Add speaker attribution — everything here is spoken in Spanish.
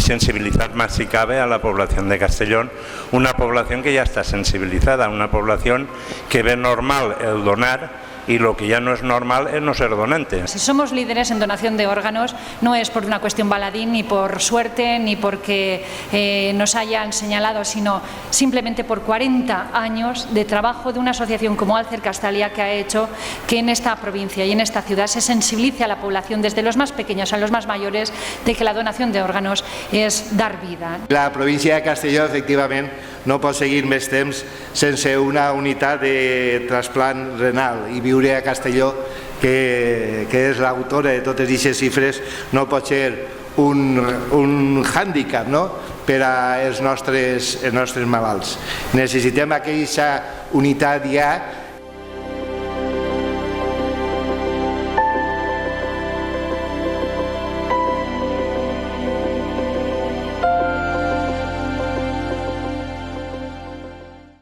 Speaker 1: sensibilizar más si cabe a la población de Castellón, una población que ya está sensibilizada, una población que ve normal el donar y lo que ya no es normal es no ser donante.
Speaker 2: Si somos líderes en donación de órganos no es por una cuestión baladín, ni por suerte, ni porque nos hayan señalado, sino simplemente por 40 años de trabajo de una asociación como Alcer Castalia, que ha hecho que en esta provincia y en esta ciudad se sensibilice a la población, desde los más pequeños a los más mayores, de que la donación de órganos és dar vida.
Speaker 3: La província de Castelló, efectivament, no pot seguir més temps sense una unitat de trasplant renal, i viure a Castelló, que és l'autora de totes aquestes xifres, no pot ser un hàndicap, no?, per als nostres malalts. Necessitem aquesta unitat ja